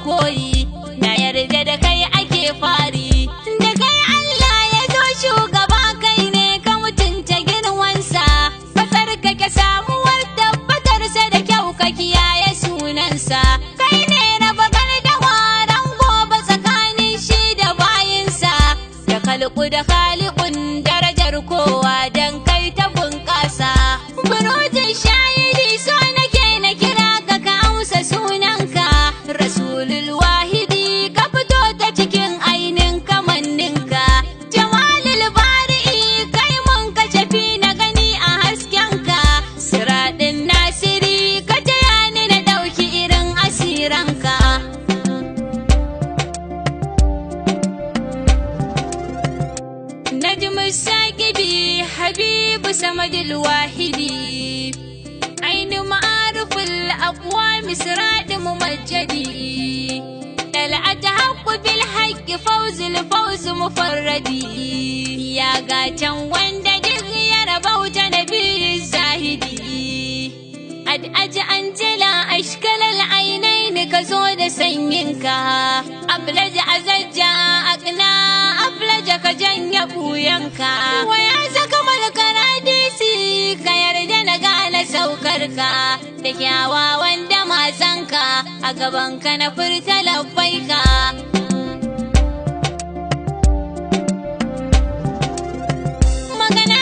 koyi, na yarda da kai ake fari, da kai Allah ya zo shugaba, kai ne ka mutunta girmansa, ka tsarkake samuwar tabbatarsa da kyau ka kiyaye sunansa, kai ne raba gardama ran gobe tsakanin shi da bayinsa, da kalku da khaliqun darajar kowa dan kai ta bunƙasa. Burujin shahidi so nake na kira ka ka amsa sunanka, rasulul wahidi ka fito ta cikin ainin kamanninka, jamalul bari'i kai mun ka shafi na gani a haskenka, siraɗin nasiri ka taya ni na ɗauki irin asiranka. Najmu saqibi habibu samadul wahidi, ainu ma'aruful aqwam sirad mumajjadi, dal'at haqqu bil haqqi fawzul fawz mufarradi, ya gatan wanda duk ya rabauta nabi zahidi, ad anjala ashkalal ainain ka zo da sanyinka, ablaja azajja aqna ablaja ka janya buyanka, wa ya saka malkar hadisi ka yarda na gane saukarka, da kyawawan da matsanka a gabanka na furta labbaika. Magana